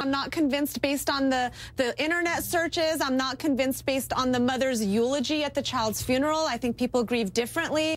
I'm not convinced based on the internet searches. I'm not convinced based on the mother's eulogy at the child's funeral. I think people grieve differently.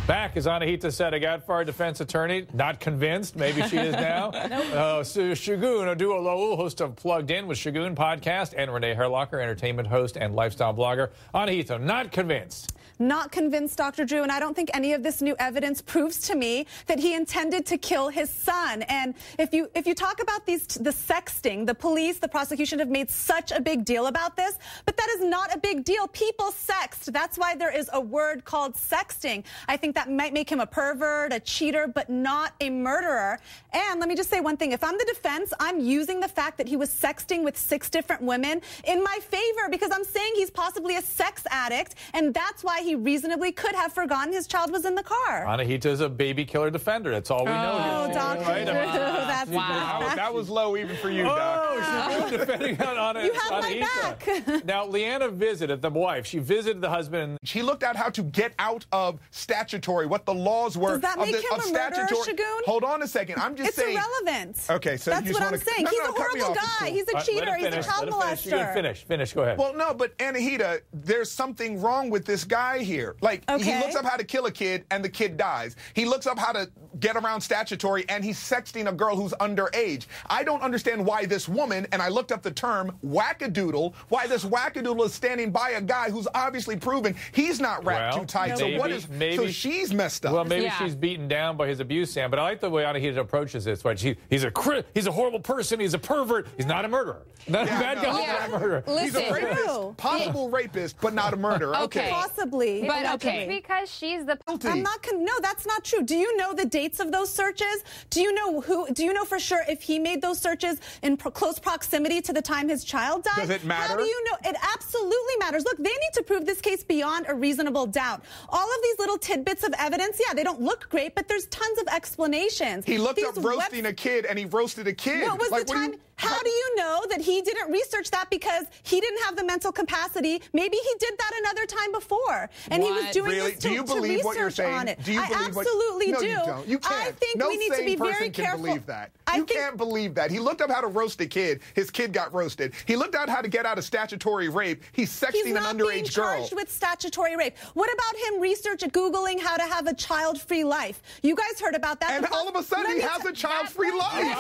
Back is Anahita Sedaghatfar, defense attorney. Not convinced. Maybe she is now. Nope. Shagun Aduolou, host of Plugged In with Shagun podcast, and Renee Herlocker, entertainment host and lifestyle blogger. Anahita, not convinced. Not convinced, Dr. Drew, and I don't think any of this new evidence proves to me that he intended to kill his son. And if you talk about the sexting, the police, the prosecution have made such a big deal about this, but that is not a big deal. People sext. That's why there is a word called sexting. I think that might make him a pervert, a cheater, but not a murderer. And let me just say one thing. If I'm the defense, I'm using the fact that he was sexting with 6 different women in my favor, because I'm saying he's possibly a sex addict, and that's why he reasonably could have forgotten his child was in the car. Anahita's a baby killer defender. That's all we know here. Dr. Drew, that's wow. That was low even for you, Doc. Oh, she's defending on Anahita. You have my back. Now, Leanna visited, the wife, she visited the husband. She looked at how to get out of statutory, what the laws were. Does that make him a murderer, Shagun? Hold on a second. I'm just saying. It's irrelevant. Okay, so that's what I'm saying. He's a horrible guy. He's a cheater. He's a child molester. Finish. Go ahead. Well, no, but Anahita, there's something wrong with this guy here. Like, he looks up how to kill a kid and the kid dies. He looks up how to get around statutory and he's sexting a girl who's underage. I don't understand why this woman, and I looked up the term wackadoodle, why this wackadoodle is standing by a guy who's obviously proven he's not wrapped too tight. So she's messed up. Well, maybe she's beaten down by his abuse, Sam. But I like the way Anahita approaches this. Right? He's a horrible person. He's a pervert. He's not a murderer. Not a bad guy. Not a murderer. He's a rapist, possible rapist, but not a murderer. Okay. Possibly. But okay. Because she's the no, that's not true. Do you know the dates of those searches? Do you know for sure if he made those searches in close proximity to the time his child died? Does it matter? How do you know? It absolutely matters. Look, they need to prove this case beyond a reasonable doubt. All of these little tidbits of evidence, yeah, they don't look great, but there's tons of explanations. He looked up roasting a kid and he roasted a kid. No, it was the time. How do you know that he didn't research that because he didn't have the mental capacity? Maybe he did that another time before, and he was doing this to research on it. Do you believe absolutely do. No, you don't. You can't. I think we need to be very careful. Believe that. You can't believe that. He looked up how to roast a kid. His kid got roasted. He looked up how to get out of statutory rape. He's sexting an underage girl. He's not being charged with statutory rape. What about him Googling how to have a child-free life? You guys heard about that. And all of a sudden he has a child-free life.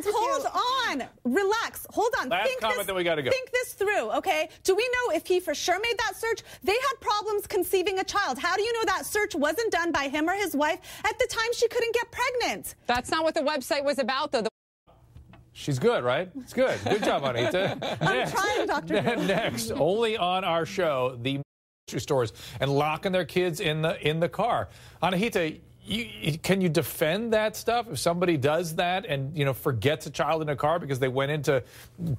Hold on. Relax. Hold on. Last comment, then we got to go. Think this through, okay? Do we know if he for sure made that search? They had problems conceiving a child. How do you know that search wasn't done by him or his wife at the time she couldn't get pregnant? That's not what the website was about, though. She's good, right? It's good. Good job, Anahita. I'm trying, Dr. Next, only on our show, the grocery stores and locking their kids in the car. Anahita, can you defend that stuff if somebody does that and forgets a child in a car because they went in to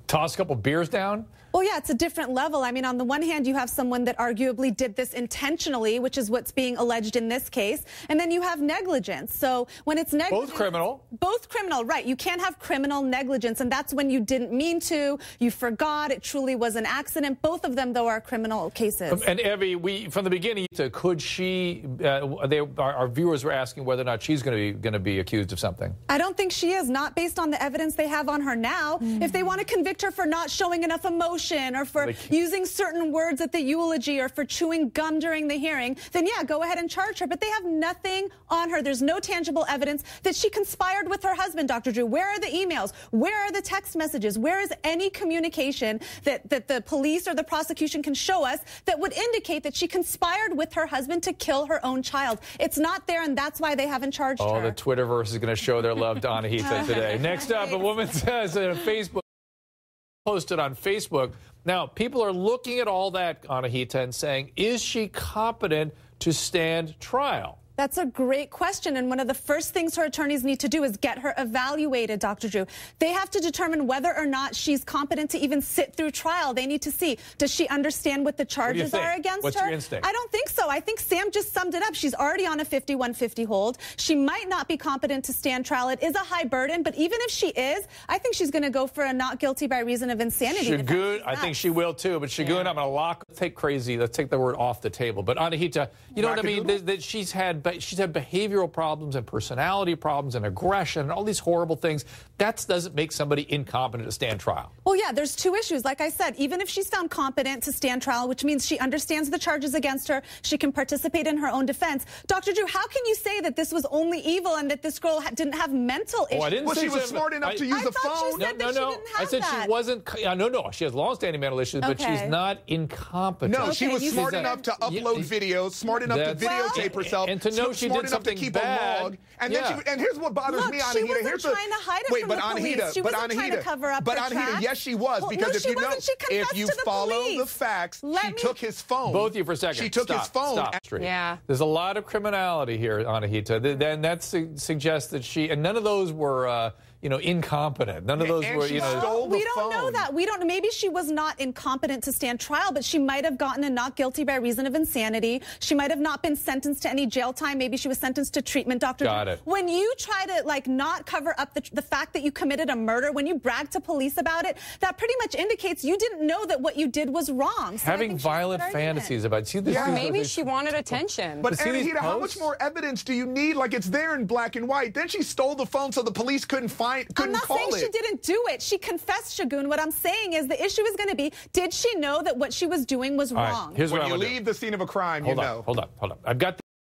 toss a couple beers down? Well, yeah, it's a different level. I mean, on the one hand, you have someone that arguably did this intentionally, which is what's being alleged in this case. And then you have negligence. So when it's negligence... Both criminal. Both criminal, right. You can't have criminal negligence. And that's when you didn't mean to, you forgot, it truly was an accident. Both of them, though, are criminal cases. And Evie, from the beginning, could she... our viewers were asking whether or not she's going to be accused of something. I don't think she is, not based on the evidence they have on her now. If they want to convict her for not showing enough emotion or for using certain words at the eulogy or for chewing gum during the hearing, then yeah, go ahead and charge her. But they have nothing on her. There's no tangible evidence that she conspired with her husband, Dr. Drew. Where are the emails? Where are the text messages? Where is any communication that the police or the prosecution can show us that would indicate that she conspired with her husband to kill her own child? It's not there, and that's why they haven't charged her. Oh, the Twitterverse is going to show their love to Anahita today. Next up, a woman says in a Facebook posted on Facebook. Now, people are looking at all that, Anahita, and saying, is she competent to stand trial? That's a great question, and one of the first things her attorneys need to do is get her evaluated, Dr. Drew. They have to determine whether or not she's competent to even sit through trial. They need to see, does she understand what the charges are against What's her? Your instinct? I don't think so. I think Sam just summed it up. She's already on a 5150 hold. She might not be competent to stand trial. It is a high burden, but even if she is, I think she's going to go for a not guilty by reason of insanity. Shagun, I think she will too, but Shagun, I'm going to let's take the word off the table. But Anahita, you know what I mean? That she's had she's had behavioral problems and personality problems and aggression and all these horrible things. That doesn't make somebody incompetent to stand trial. Well, yeah, there's two issues. Like I said, even if she's found competent to stand trial, which means she understands the charges against her, she can participate in her own defense. Dr. Drew, how can you say that this was only evil and that this girl didn't have mental issues? I didn't say she was smart enough to use the phone. No. I said she wasn't. No. She has long-standing mental issues, but she's not incompetent. No, she was smart enough to upload videos, smart enough to videotape herself, and to know she did something to keep bad. A log. And then here's what bothers me, Anahita. She wasn't trying to hide it from the police. She wasn't trying to cover up her tracks. Yes, she was. Because if you follow the facts, she took his phone. Both of you for a second. She took his phone. Stop. Yeah. There's a lot of criminality here, Anahita. Then that suggests that and none of those were, incompetent. None of those were, stole the we don't know that. We don't. Maybe she was not incompetent to stand trial, but she might have gotten a not guilty by reason of insanity. She might have not been sentenced to any jail time. Maybe she was sentenced to treatment. Dr. Got it. When you try to not cover up the fact that you committed a murder, when you brag to police about it, that pretty much indicates you didn't know that what you did was wrong. So having violent fantasies about this. Or maybe she wanted attention. But Anahita, how much more evidence do you need? Like, it's there in black and white. Then she stole the phone so the police couldn't call it. I'm not saying she didn't do it. She confessed, Shagun. What I'm saying is the issue is going to be, did she know that what she was doing was wrong? Here's what when you leave the scene of a crime, you know. Hold on. I've got